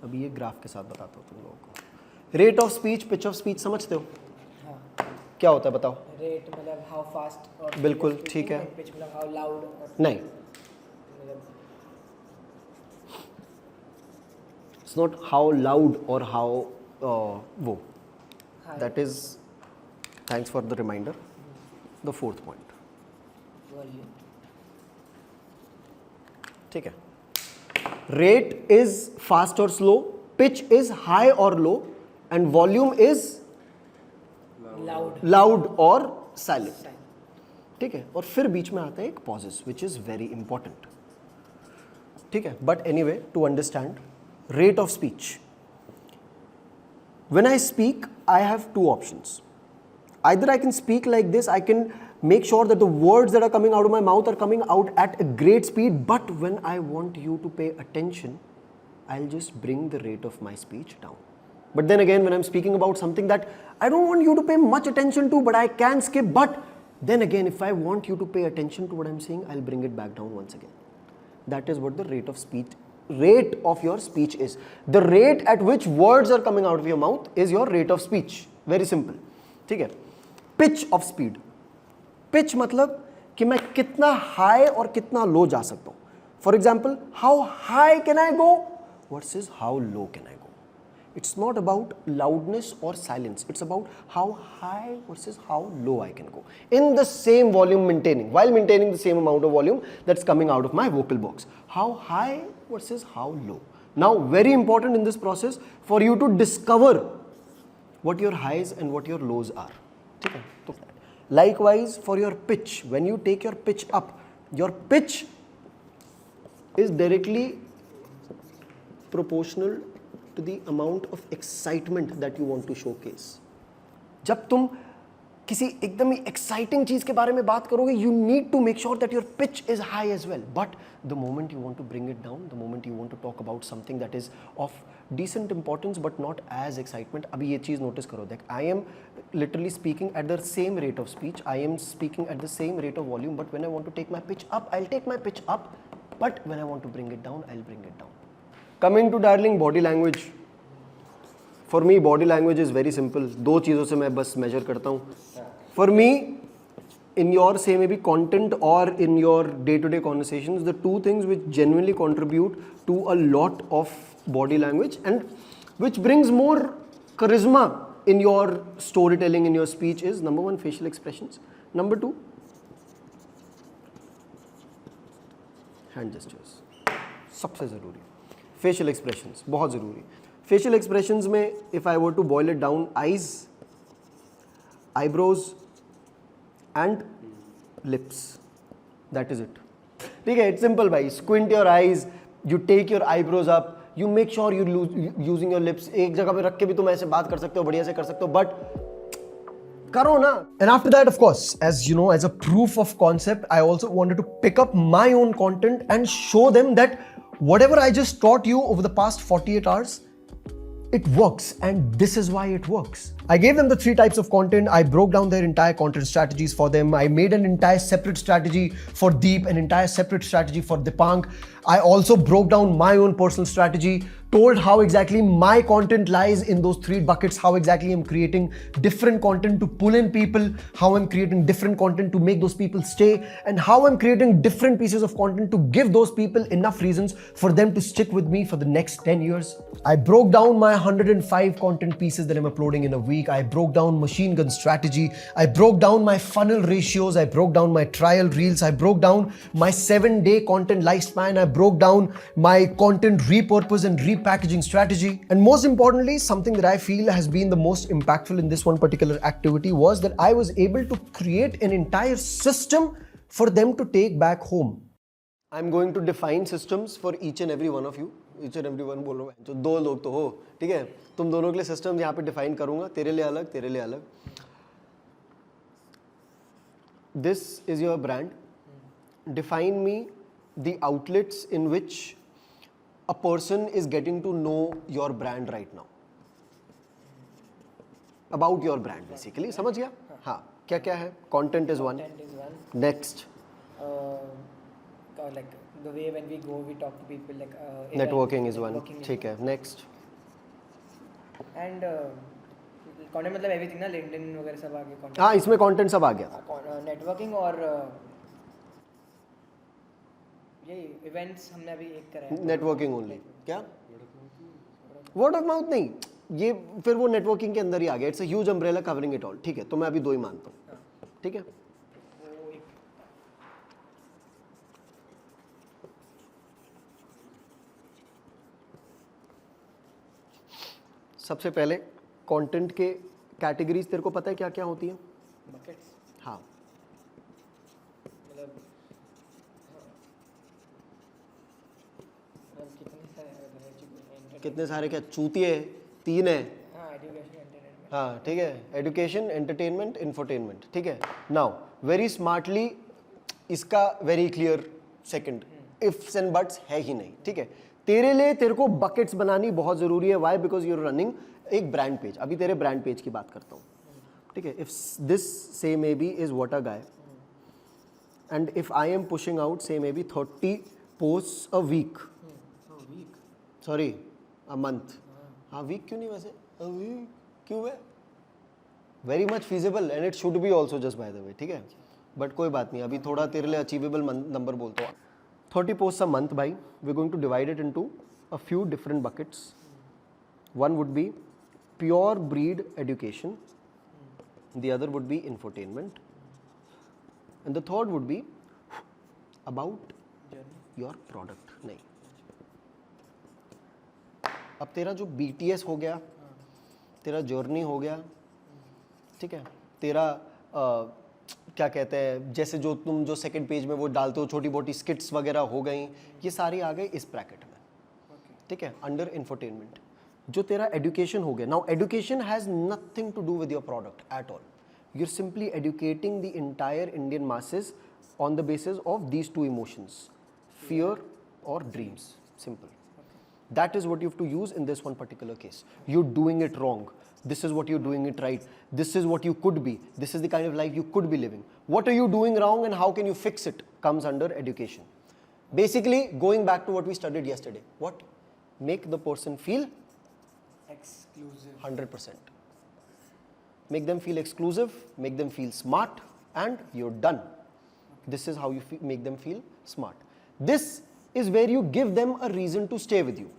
अभी ये graph के साथ बताता हूँ तुम लोगों को। Rate of speech, pitch of speech समझते हो? हाँ। क्या होता है बताओ? रेट मतलब हाउ फास्ट, और बिल्कुल ठीक है। पिच मतलब हाउ लाउड, नहीं, इट्स नॉट हाउ लाउड और हाउ वो, that is, thanks for the reminder, the fourth point. Volume. ठीक है, रेट इज फास्ट और स्लो, पिच इज हाई और low, and volume is loud और साइलेंट। ठीक है, और फिर बीच में आता है एक pauses, which is very important. ठीक है, but anyway, to understand rate of speech, when I speak, I have 2 options. Either I can speak like this, I can make sure that the words that are coming out of my mouth are coming out at a great speed, but when I want you to pay attention, I'll just bring the rate of my speech down. But then again, when I'm speaking about something that I don't want you to pay much attention to, but I can skip, but then again, if I want you to pay attention to what I'm saying, I'll bring it back down once again. That is what the rate of your speech is. The rate at which words are coming out of your mouth is your rate of speech. Very simple. ठीक है, pitch of speed. Pitch मतलब कि मैं कितना high और कितना low जा सकता हूँ. For example, how high can I go versus how low can I go. It's not about loudness or silence. It's about how high versus how low I can go. In the same volume while maintaining the same amount of volume that's coming out of my vocal box. How high versus how low. Now, very important in this process for you to discover what your highs and what your lows are. Okay? Likewise, for your pitch, when you take your pitch up, your pitch is directly proportional to the amount of excitement that you want to showcase. जब तुम किसी एकदम ही exciting चीज के बारे में बात करोगे, you need to make sure that your pitch is high as well. But the moment you want to bring it down, the moment you want to talk about something that is of decent importance but not as excitement, अभी ये चीज notice करो, देख, I am literally speaking at the same rate of speech, I am speaking at the same rate of volume, but when I want to take my pitch up, I'll take my pitch up, but when I want to bring it down, I'll bring it down. Coming to darling body language. For me, body language is very simple. 2 चीज़ों से मैं बस measure करता हूँ. For me, in your say maybe content or in your day-to-day conversations, the 2 things which genuinely contribute to a lot of body language and which brings more charisma in your storytelling, in your speech is, number 1, facial expressions. Number 2, hand gestures. सबसे ज़रूरी facial expressions बहुत ज़रूरी. Facial expressions में if I were to boil it down, eyes, eyebrows and lips, that is it. ठीक है, it's simple भाई. Squint your eyes, you take your eyebrows up, you make sure you using your lips. एक जगह पे रख के भी तुम ऐसे बात कर सकते हो, बढ़िया से कर सकते हो, बट करो ना. And after that, of course, as you know, as a proof of concept, I also wanted to pick up my own content and show them that whatever I just taught you over the past 48 hours, it works, and this is why it works. I gave them the 3 types of content. I broke down their entire content strategies for them. I made an entire separate strategy for Deep, an entire separate strategy for Dipank. I also broke down my own personal strategy, told how exactly my content lies in those 3 buckets, how exactly I'm creating different content to pull in people, how I'm creating different content to make those people stay, and how I'm creating different pieces of content to give those people enough reasons for them to stick with me for the next 10 years. I broke down my 105 content pieces that I'm uploading in a week. I broke down machine gun strategy. I broke down my funnel ratios. I broke down my trial reels. I broke down my 7-day content lifespan. I broke down my content repurpose and repackaging strategy. And most importantly, something that I feel has been the most impactful in this one particular activity was that I was able to create an entire system for them to take back home. I'm going to define systems for each and every one of you. Each and every one बोल रहा हूँ, जो 2 लोग तो हो, ठीक है. तुम दोनों के लिए सिस्टम यहाँ पे डिफाइन करूंगा, तेरे लिए अलग, तेरे लिए अलग. This is your brand. Define me the outlets in which a person is getting to know your brand right now. About your brand basically. समझ गया? हाँ. क्या क्या है? Content is one. Content is one. Next. Like the way when we go, we talk to people. Like Networking is one. networking is ठीक है. Next. And content मतलब everything ना, LinkedIn वगैरह सब आ गया content. हाँ, इसमें content सब आ गया. नेटवर्किंग और ये इवेंट्स हमने अभी एक करा है. Networking only. क्या? वर्ड ऑफ माउथ नहीं, ये फिर वो नेटवर्किंग के अंदर ही आ गया. It's a huge umbrella covering it all. ठीक है, तो मैं अभी 2 ही मानता हूँ. ठीक है. सबसे पहले कंटेंट के कैटेगरीज तेरे को पता है क्या क्या होती है? बकेट्स. हाँ. मतलब कितने सारे? क्या चूतिए? 3 है. हाँ, एजुकेशन एंटरटेनमेंट. हाँ, ठीक है. Education, entertainment, infotainment. ठीक है. नाउ वेरी स्मार्टली इसका very clear second ifs and buts है ही नहीं. ठीक है. तेरे लिए तेरे को बकेट्स बनानी बहुत ज़रूरी है. Why? Because you are running एक ब्रांड पेज. अभी तेरे ब्रांड पेज की बात करता हूँ. ठीक है. If this say maybe is what a guy and if I am pushing out say maybe 30 posts a week. Sorry, a month. हाँ, वीक क्यों नहीं? वैसे अ वीक क्यों है? Very much feasible and it should be also, just by the way. ठीक है. But कोई बात नहीं, अभी थोड़ा तेरे लिए अचीवेबल नंबर बोलता हूँ. 30 posts a month भाई. We're going to divide it into a few different buckets. One would be pure breed education. The other would be infotainment. And the third would be about your product. नहीं. अब तेरा जो BTS हो गया, तेरा journey हो गया, ठीक है, तेरा क्या कहते हैं, जैसे जो तुम जो सेकंड पेज में वो डालते हो, छोटी मोटी स्किट्स वगैरह हो गई, ये सारी आ गई इस ब्रैकेट में. ठीक है, अंडर इंफोटेनमेंट. जो तेरा एजुकेशन हो गया. Now education has nothing to do with your product at all. You are simply educating the entire Indian masses on the basis of these 2 emotions, fear और dreams. Simple. That is what you have to use in this one particular case. You're doing it wrong. This is what you're doing it right. This is what you could be. This is the kind of life you could be living. What are you doing wrong and how can you fix it? Comes under education. Basically, going back to what we studied yesterday. What? Make the person feel exclusive. 100%. Make them feel exclusive, make them feel smart, and you're done. This is how you make them feel smart. This is where you give them a reason to stay with you.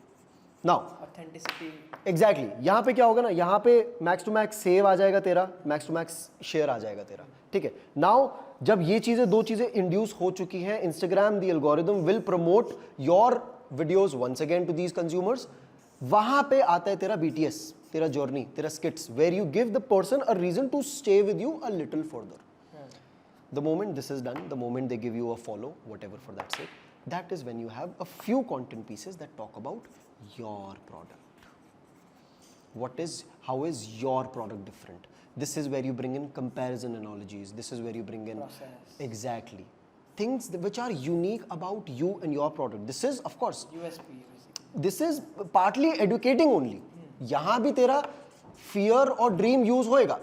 Now, authenticity. Exactly. यहाँ पे क्या होगा ना, यहाँ पे max to max save आ जाएगा तेरा, max to max share आ जाएगा तेरा. ठीक है. नाउ जब ये चीज़ें 2 चीज़ें इंड्यूस हो चुकी हैं, Instagram the algorithm will promote your videos once again to these consumers. वहां पे आता है तेरा BTS, तेरा journey, तेरा skits, where you give the person a reason to stay with you a little further. The moment this is done, the moment they give you a follow, whatever for that sake, that is when you have a few content pieces that talk about your product. How is your product different? This is where you bring in comparison analogies. This is where you bring in Process. exactly things which are unique about you and your product. This is, of course, USP basically. this is partly educating only. यहाँ भी तेरा fear और dream use होएगा,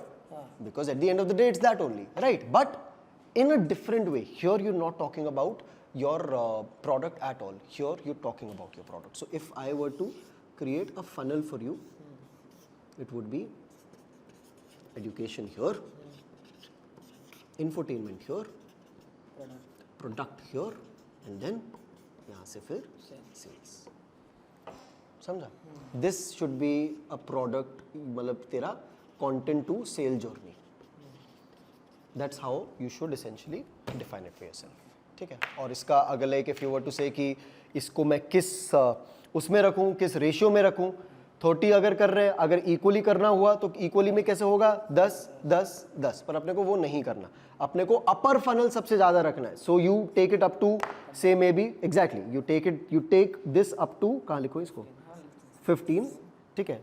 because at the end of the day it's that only, right? But in a different way. Here you're not talking about your product at all. Here you're talking about your product. So if I were to create a funnel for you, it would be education here, infotainment here, product here, and then यहाँ से फिर sales. समझा? This should be a product, मतलब तेरा content to sale journey. That's how you should essentially define it for yourself. ठीक है? और इसका अगर like if you were to say कि इसको मैं किस उसमें रखूँ, किस रेशियो में रखूँ, 30 अगर कर रहे हैं, अगर इक्वली करना हुआ तो इक्वली में कैसे होगा? 10 10 10. पर अपने को वो नहीं करना, अपने को अपर फनल सबसे ज़्यादा रखना है. So you take it up to say maybe exactly you take this up to, कहाँ लिखो इसको, 15. ठीक है?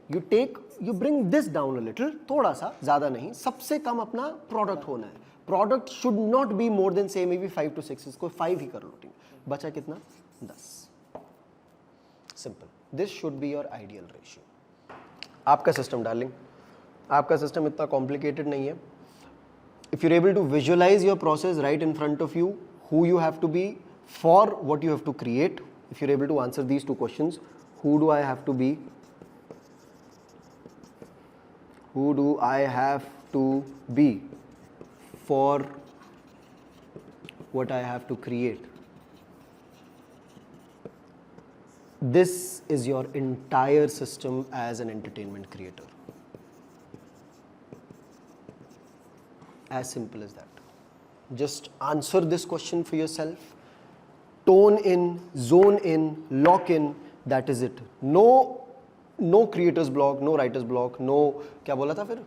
You bring this down a little, थोड़ा सा, ज़्यादा नहीं, सबसे कम अपना प्रोडक्ट होना है. Product should not be more than से मे बी 5 to 6. इसको 5 ही कर लो. बचा कितना? 10. Simple. This should be your ideal ratio. आपका सिस्टम डार्लिंग, आपका सिस्टम इतना कॉम्प्लिकेटेड नहीं है. If you are able to visualise your process right in front of you, who you have to be for what you have to create, if you are able to answer these 2 questions, who do I have to be, who do I have to be for what I have to create, this is your entire system as an entertainment creator. As simple as that. Just answer this question for yourself, tone in, zone in, lock in. That is it. No creator's block, no writer's block, no क्या बोला था फिर?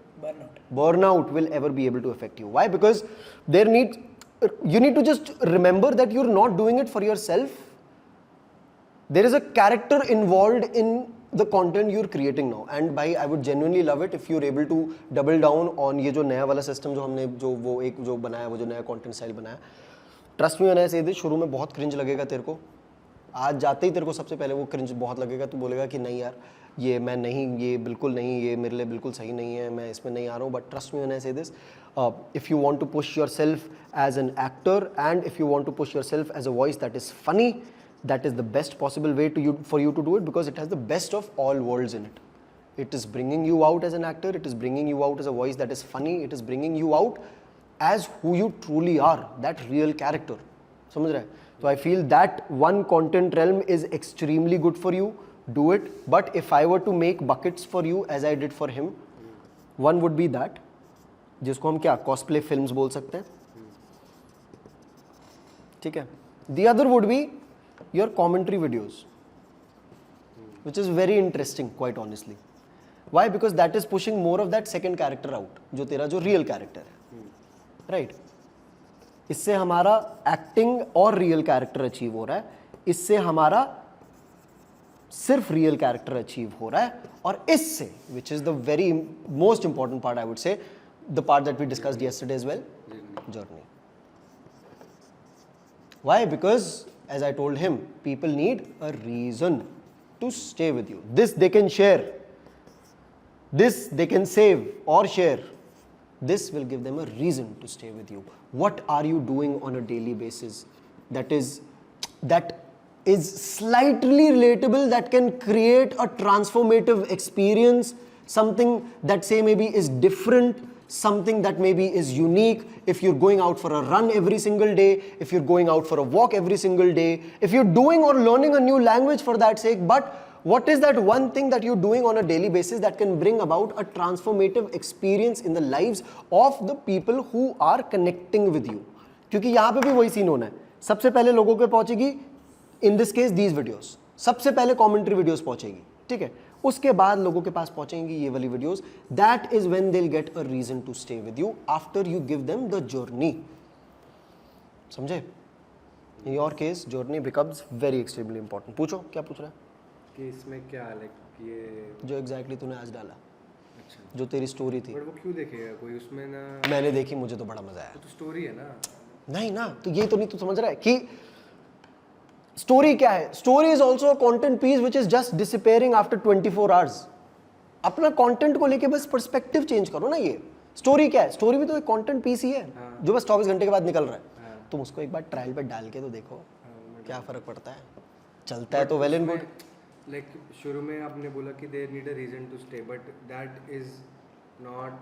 Burnout will ever be able to affect you. Why? Because you need to just remember that you're not doing it for yourself. There is a character involved in the content you're creating now. And by I would genuinely love it if you're able to double down on ये जो नया वाला system जो हमने जो बनाया, वो जो नया content style बनाया. Trust me when I say this, शुरू में बहुत cringe लगेगा तेरे को. आज जाते ही तेरे को सबसे पहले वो क्रिंज बहुत लगेगा. तू बोलेगा कि नहीं यार, ये मैं नहीं, ये बिल्कुल नहीं, ये मेरे लिए बिल्कुल सही नहीं है, मैं इसमें नहीं आ रहा हूँ. But trust me when I say this, if you want to push yourself as an actor and if you want to push yourself as a voice that is funny, that is the best possible way for you to do it, because it has the best of all worlds in it. It is bringing you out as an actor, it is bringing you out as a voice that is funny, it is bringing you out as who you truly are, that real character. समझ रहे? So I feel that one content realm is extremely good for you. Do it. But if I were to make buckets for you as I did for him, one would be that, जिसको हम क्या cosplay films बोल सकते हैं. ठीक है? The other would be your commentary videos, which is very interesting, quite honestly. Why? Because that is pushing more of that second character out, जो तेरा जो real character है, right? इससे हमारा एक्टिंग और रियल कैरेक्टर अचीव हो रहा है, इससे हमारा सिर्फ रियल कैरेक्टर अचीव हो रहा है, और इससे which is the very most important part, I would say the part that we discussed yesterday as well, journey. Why? Because as I told him, people need a reason to stay with you. This they can share, this they can save or share. This will give them a reason to stay with you. What are you doing on a daily basis that is slightly relatable, that can create a transformative experience, something that say maybe is different, something that maybe is unique. If you're going out for a run every single day, if you're going out for a walk every single day, if you're doing or learning a new language for that sake, but what is that one thing that you're doing on a daily basis that can bring about a transformative experience in the lives of the people who are connecting with you? क्योंकि यहाँ पे भी वही scene होना है. सबसे पहले लोगों पे पहुंचेगी, in this case these videos, सबसे पहले कमेंट्री वीडियोस पहुंचेगी, ठीक है, उसके बाद लोगों के पास पहुंचेंगी ये वाली videos. That is when they will get a reason to stay with you after you give them the journey. समझे? In your case journey becomes very extremely important. पूछो क्या पूछ रहा है? कि इसमें क्या लाइक ये जो एग्जैक्टली तूने आज डाला, अच्छा, जो तेरी स्टोरी थी, बट वो क्यों देखेगा कोई उसमें ना? मैंने देखी, मुझे तो बड़ा मजा आया. तो स्टोरी है ना. नहीं ना, तो ये तो नहीं तू समझ रहा है कि स्टोरी क्या है? Story is also a content piece which is just disappearing after 24 hours. अपना कंटेंट को लेके बस पर्सपेक्टिव चेंज करो ना. ये स्टोरी क्या है? स्टोरी भी तो एक कंटेंट पीस ही है जो बस 24 घंटे के बाद निकल रहा है. तुम उसको एक बार ट्रायल पे डाल के तो देखो क्या फर्क पड़ता है. चलता है तो वेल एंड गुड. लाइक शुरू में आपने बोला कि they need a reason to stay, but that is not,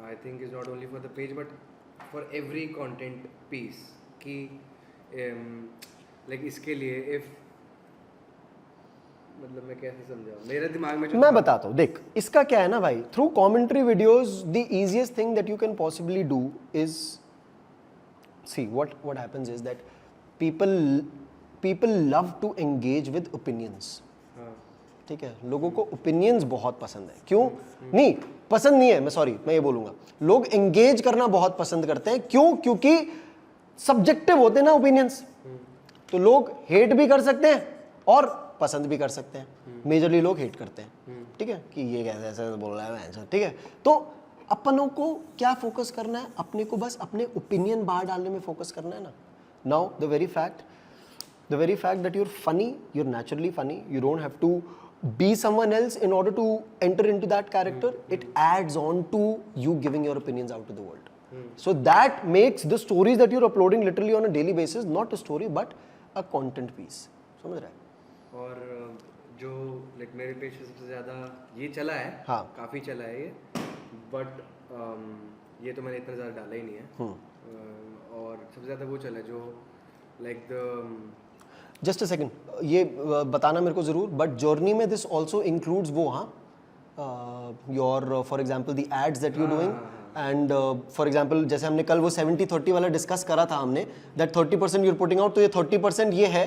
I think is not only for the page but for every content piece. कि लाइक इसके लिए इफ, मतलब मैं कैसे समझाऊं, मेरे दिमाग में जो मैं बताता हूँ. देख, इसका क्या है ना भाई, through commentary videos the easiest thing that you can possibly do is, see what happens is that people love to engage with opinions. ठीक है, लोगों को ओपिनियंस बहुत पसंद है. क्यों नहीं पसंद नहीं है, मैं सॉरी, मैं ये बोलूंगा, लोग एंगेज करना बहुत पसंद करते हैं. क्यों? क्योंकि सब्जेक्टिव होते हैं ना ओपिनियंस. तो लोग हेट भी कर सकते हैं और पसंद भी कर सकते हैं. मेजरली लोग हेट करते हैं, ठीक है, कि ये कैसे ऐसे बोल रहा है ऐसा, ठीक है. तो अपनों को क्या फोकस करना है? अपने को बस अपने ओपिनियन बाहर डालने में फोकस करना है ना. Now the very fact that you're funny, you're naturally funny, you don't have to be someone else in order to enter into that character. It adds on to you giving your opinions out to the world. So that makes the stories that you're uploading literally on a daily basis not a story but a content piece. समझ रहा है? और जो like मेरे page पे सबसे ज़्यादा ये चला है, हाँ, काफ़ी चला है ये, बट ये तो मैंने इतना ज़्यादा डाला ही नहीं है. और सबसे ज़्यादा वो चला है जो like the, just a second, ये बताना मेरे को ज़रूर, बट जर्नी में दिस ऑल्सो इंक्लूड्स वो, हाँ, your for example the ads that you doing. And for example जैसे हमने कल वो 70-30 वाला डिस्कस करा था हमने, दैट 30% यूर पुटिंग आउट, तो ये 30% ये है,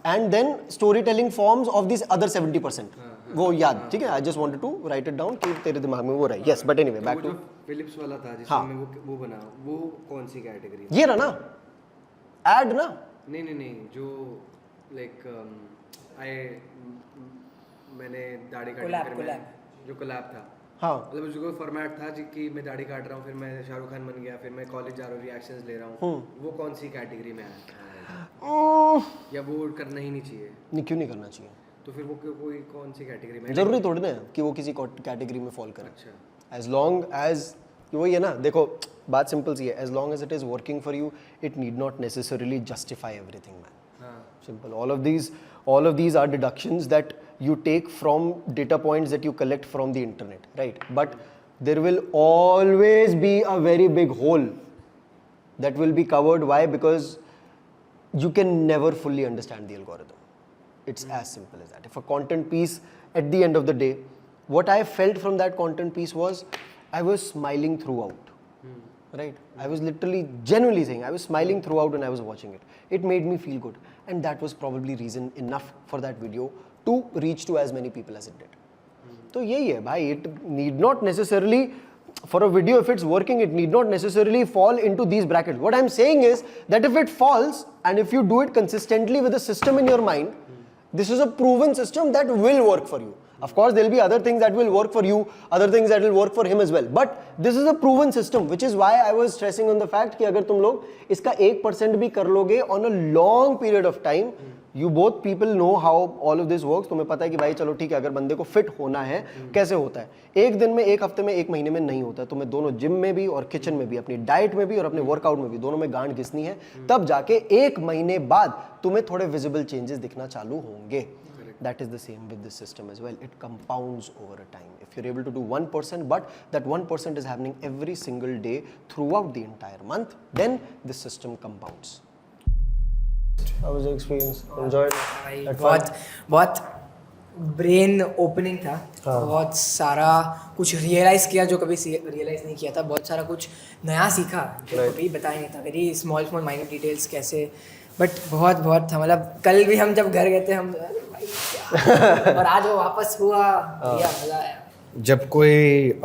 and then story telling forms of this other 70%. वो याद, ठीक है, I just wanted to write it down कि तेरे दिमाग में वो रहे. Yes, but anyway back to Philips वाला था हाँ, जिसमें वो बना, वो कौन सी कैटेगरी? ये रहा ना, एड ना. नहीं, जो लाइक मैंने दाढ़ी काटी, फिर मैं जो कोलैब था, हाँ, मतलब जो फॉर्मेट था कि मैं दाढ़ी काट रहा हूँ, फिर मैं शाहरुख खान बन गया, फिर मैं कॉलेज जा रहा हूँ, रिएक्शंस ले रहा हूँ, वो कौन सी कैटेगरी में आया? या वो करना ही नहीं चाहिए? नहीं, क्यों नहीं करना चाहिए? तो फिर वो कोई कौन सी कैटेगरी में? जरूरी थोड़ी ना कि वो किसी कैटेगरी में फॉल करे. अच्छा, एज लॉन्ग एज वही है ना. देखो, बात सिंपल सी है, as long as it is working for you, it need not necessarily justify everything, man. Simple. All of these are deductions that you take from data points that you collect from the internet, right? But there will always be a very big hole that will be covered. Why? Because you can never fully understand the algorithm. It's as simple as that. If a content piece, at the end of the day, what I felt from that content piece was I was smiling throughout. Right? I was literally, genuinely saying, I was smiling throughout when I was watching it. It made me feel good. And that was probably reason enough for that video to reach to as many people as it did. तो यही है भाई, it need not necessarily, for a video if it's working, it need not necessarily fall into these brackets. What I'm saying is that if it falls and if you do it consistently with a system in your mind, this is a proven system that will work for you. Of course, there will be other things that will work for you, other things that will work for him as well. But this is a proven system, which is why I was stressing on the fact कि अगर तुम लोग इसका 1% भी कर लोगे on a long period of time, you both people know how all of this works. तुम्हें पता है कि भाई चलो ठीक है, अगर बंदे को फिट होना है, कैसे होता है? एक दिन में, एक हफ्ते में, एक महीने में नहीं होता है. तुम्हें दोनों जिम में भी और किचन में भी, अपनी डाइट में भी और अपने वर्कआउट में भी, दोनों में गांड घिसनी है. तब जाके एक महीने बाद तुम्हें थोड़े विजिबल चेंजेस दिखना चालू होंगे. That is the same with this system as well. It compounds over a time. If you're able to do 1%, but that 1% is happening every single day throughout the entire month, then this system compounds. How was the experience? Enjoyed? बहुत brain opening था. बहुत सारा कुछ realise किया जो कभी realise नहीं किया था. बहुत सारा कुछ नया सीखा जो कभी बताया नहीं था. वेरी स्मॉल माइनर डिटेल्स कैसे, बट बहुत था. मतलब कल भी हम जब घर गए थे, हम भाई क्या और आज वो वापस हुआ बढ़िया मजा आया जब कोई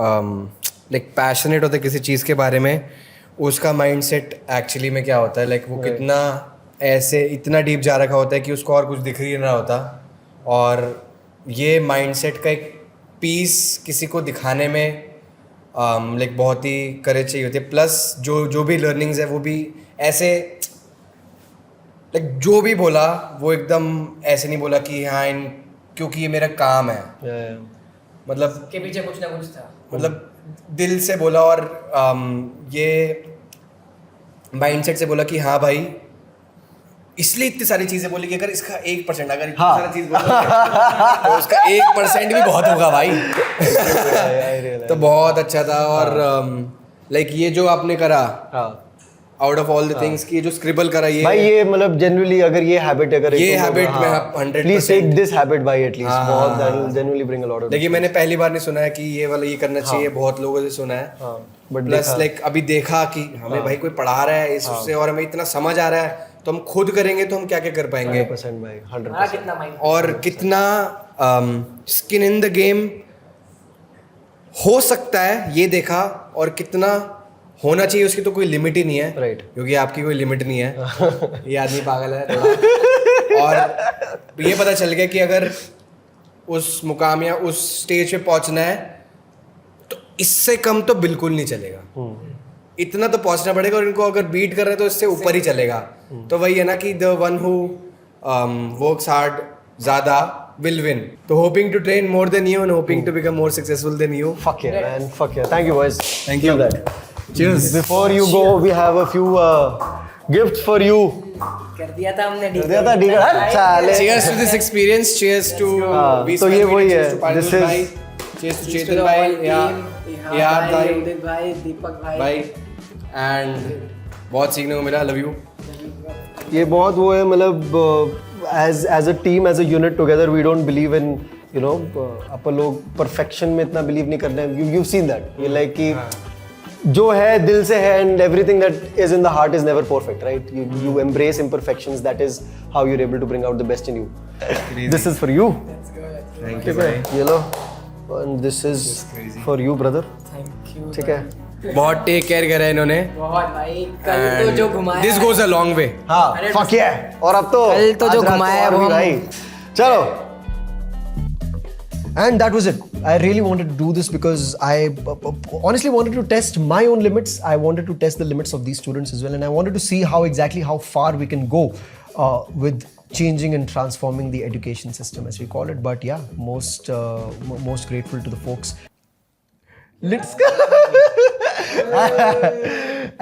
लाइक पैशनेट होता है किसी चीज़ के बारे में, उसका माइंडसेट एक्चुअली में क्या होता है, लाइक वो कितना ऐसे इतना डीप जा रखा होता है कि उसको और कुछ दिख ही ना होता, और ये माइंडसेट का एक पीस किसी को दिखाने में लाइक बहुत ही करेज चाहिए होती है। प्लस जो भी लर्निंग्स है वो भी ऐसे लाइक जो भी बोला वो एकदम ऐसे नहीं बोला कि हाँ क्योंकि ये मेरा काम है, मतलब के पीछे कुछ ना कुछ था, मतलब दिल से बोला, और ये माइंडसेट से बोला कि हाँ भाई इसलिए इतनी सारी चीजें बोली कि अगर इसका 1% अगर इतनी सारी चीज बोला तो उसका 1% भी बहुत होगा भाई। तो बहुत अच्छा था। और लाइक ये जो आपने करा out of all the things की जो स्क्रिबल करा, ये भाई ये मतलब जनरली अगर ये हैबिट अगर ये हैबिट में आप 100% प्लीज टेक दिस हैबिट भाई एटलीस्ट, बहुत that will generally bring a lot of. देखिए मैंने पहली बार नहीं सुना है कि ये वाला ये करना चाहिए, बहुत लोगों से सुना है, बट प्लस लाइक अभी देखा कि हमें भाई कोई पढ़ा रहा है इससे और हमें इतना समझ आ रहा है, तो हम खुद करेंगे तो हम क्या क्या कर पाएंगे। 100% भाई 100%। हमारा कितना माइंड और कितना स्किन इन द गेम हो सकता है ये देखा, और कितना होना चाहिए उसकी तो कोई लिमिट ही नहीं है, Right. क्योंकि आपकी कोई लिमिट नहीं है। ये आदमी पागल है थोड़ा। और ये पता चल गया कि अगर उस मुकाम या उस स्टेज पे पहुंचना है तो इससे कम तो बिल्कुल नहीं चलेगा, इतना तो पहुंचना पड़ेगा, और इनको अगर बीट कर रहे हैं तो इससे ऊपर ही चलेगा। तो वही है ना कि the one who works hard ज्यादा will win. So hoping to train more than you and hoping to become more successful than you. Fuck yeah man, fuck yeah. Thank you boys. Thank you. Love that. Cheers. Before you go, we have a few gifts for you. कर दिया था हमने कर दिया था ठीक है चले। Cheers to this experience. Cheers to तो ये वही है, this is cheers to Chetan bhai, yeah भाई उदित भाई दीपक भाई and बहुत सीखने को मिला। Love you. ये बहुत वो है मतलब as a team, as a unit together, we don't believe in you know अपन लोग perfection में इतना believe नहीं करते हैं। You've seen that. ये like कि जो है दिल से है, and everything that is in the heart is never perfect, right? You embrace imperfections. That is how you're able to bring out the best in you. This is for you. Thank you bhai. ये लो, and this is for you brother. Thank you ठीक है। बहुत take care करा है इन्होंने। बहुत भाई कल तो जो घुमाया This goes a long way. हाँ fuck yeah। और अब तो कल तो जो आज रात घुमाया और वो भी हम- भाई चलो। And that was it. I really wanted to do this because I honestly wanted to test my own limits. I wanted to test the limits of these students as well, and I wanted to see how far we can go with changing and transforming the education system, as we call it. But yeah, most grateful to the folks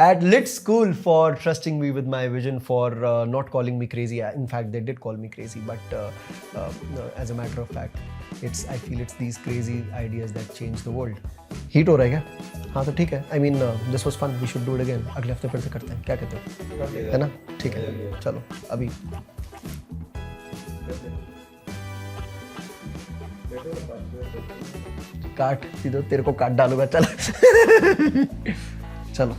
at Lit School for trusting me with my vision, for not calling me crazy. In fact, they did call me crazy, but as a matter of fact, I feel it's these crazy ideas that change the world. Heat हो रहा है क्या? हाँ तो ठीक है. I mean, this was fun. We should do it again. अगले हफ्ते फिर से करते हैं. क्या कहते हो? है ना? ठीक है. चलो अभी. काट सीधो तेरे को काट डालूंगा चल चलो